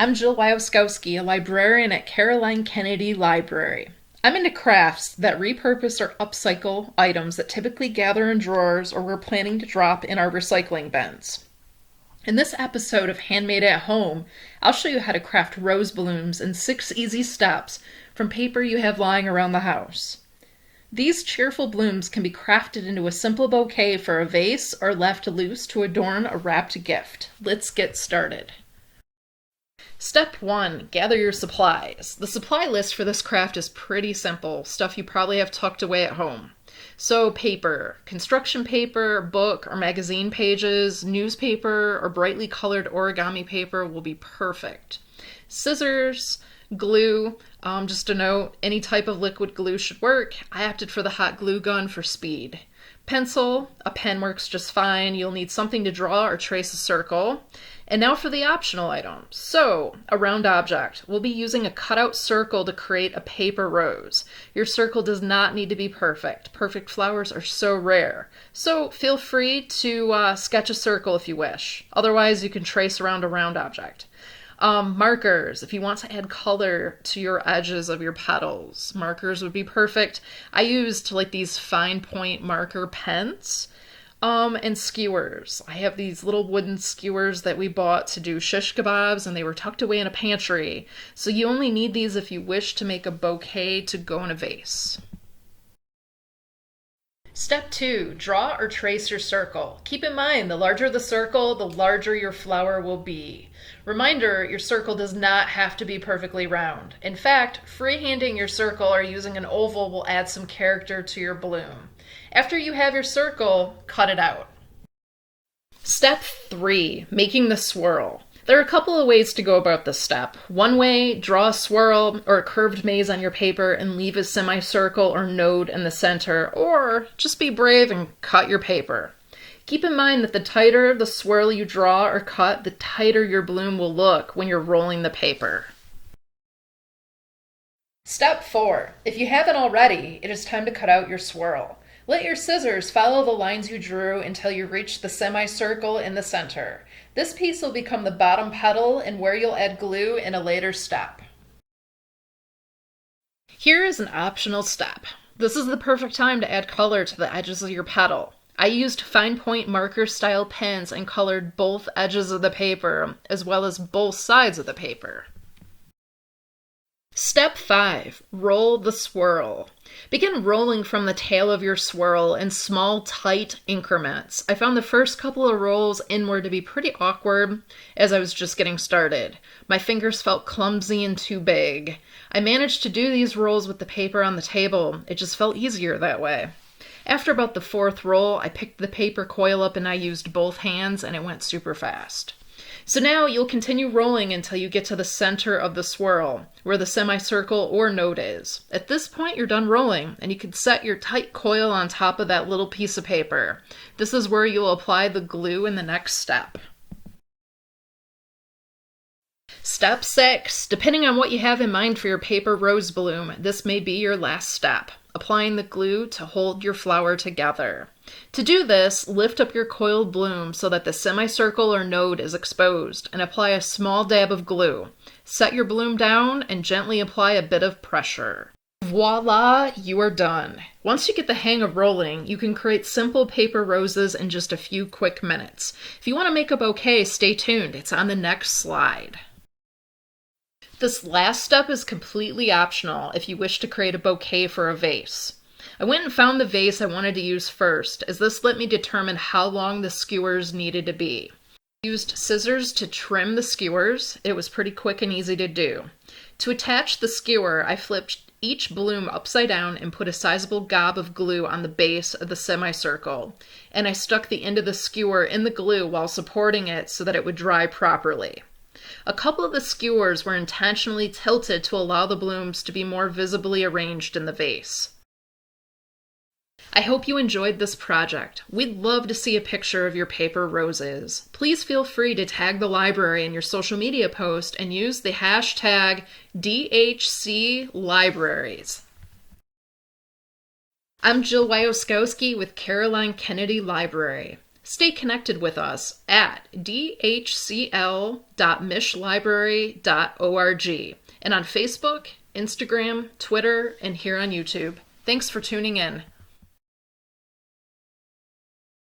I'm Jill Wyoskowski, a librarian at Caroline Kennedy Library. I'm into crafts that repurpose or upcycle items that typically gather in drawers or we're planning to drop in our recycling bins. In this episode of Handmade at Home, I'll show you how to craft rose blooms in 6 easy steps from paper you have lying around the house. These cheerful blooms can be crafted into a simple bouquet for a vase or left loose to adorn a wrapped gift. Let's get started. Step 1. Gather your supplies. The supply list for this craft is pretty simple, stuff you probably have tucked away at home. So paper, construction paper, book or magazine pages, newspaper, or brightly colored origami paper will be perfect. Scissors, glue, just a note, any type of liquid glue should work. I opted for the hot glue gun for speed. Pencil, a pen works just fine. You'll need something to draw or trace a circle. And now for the optional items. So, a round object. We'll be using a cutout circle to create a paper rose. Your circle does not need to be perfect. Perfect flowers are so rare. So feel free to sketch a circle if you wish. Otherwise, you can trace around a round object. Markers, if you want to add color to your edges of your petals, markers would be perfect. I used like these fine point marker pens. And skewers. I have these little wooden skewers that we bought to do shish kebabs, and they were tucked away in a pantry. So you only need these if you wish to make a bouquet to go in a vase. Step 2. Draw or trace your circle. Keep in mind, the larger the circle, the larger your flower will be. Reminder, your circle does not have to be perfectly round. In fact, freehanding your circle or using an oval will add some character to your bloom. After you have your circle, cut it out. Step 3. Making the swirl. There are a couple of ways to go about this step. One way, draw a swirl or a curved maze on your paper and leave a semicircle or node in the center, or just be brave and cut your paper. Keep in mind that the tighter the swirl you draw or cut, the tighter your bloom will look when you're rolling the paper. Step 4. If you haven't already, it is time to cut out your swirl. Let your scissors follow the lines you drew until you reach the semicircle in the center. This piece will become the bottom petal and where you'll add glue in a later step. Here is an optional step. This is the perfect time to add color to the edges of your petal. I used fine point marker style pens and colored both edges of the paper as well as both sides of the paper. Step 5. Roll the swirl. Begin rolling from the tail of your swirl in small, tight increments. I found the first couple of rolls inward to be pretty awkward as I was just getting started. My fingers felt clumsy and too big. I managed to do these rolls with the paper on the table. It just felt easier that way. After about the 4th roll, I picked the paper coil up and I used both hands and it went super fast. So now you'll continue rolling until you get to the center of the swirl, where the semicircle or node is. At this point, you're done rolling, and you can set your tight coil on top of that little piece of paper. This is where you'll apply the glue in the next step. Step 6. Depending on what you have in mind for your paper rose bloom, this may be your last step, applying the glue to hold your flower together. To do this, lift up your coiled bloom so that the semicircle or node is exposed and apply a small dab of glue. Set your bloom down and gently apply a bit of pressure. Voila, you are done. Once you get the hang of rolling, you can create simple paper roses in just a few quick minutes. If you want to make a bouquet, stay tuned. It's on the next slide. This last step is completely optional if you wish to create a bouquet for a vase. I went and found the vase I wanted to use first, as this let me determine how long the skewers needed to be. I used scissors to trim the skewers. It was pretty quick and easy to do. To attach the skewer, I flipped each bloom upside down and put a sizable gob of glue on the base of the semicircle, and I stuck the end of the skewer in the glue while supporting it so that it would dry properly. A couple of the skewers were intentionally tilted to allow the blooms to be more visibly arranged in the vase. I hope you enjoyed this project. We'd love to see a picture of your paper roses. Please feel free to tag the library in your social media post and use the hashtag dhclibraries. I'm Jill Wyoskowski with Caroline Kennedy Library. Stay connected with us at dhcl.mishlibrary.org and on Facebook, Instagram, Twitter, and here on YouTube. Thanks for tuning in.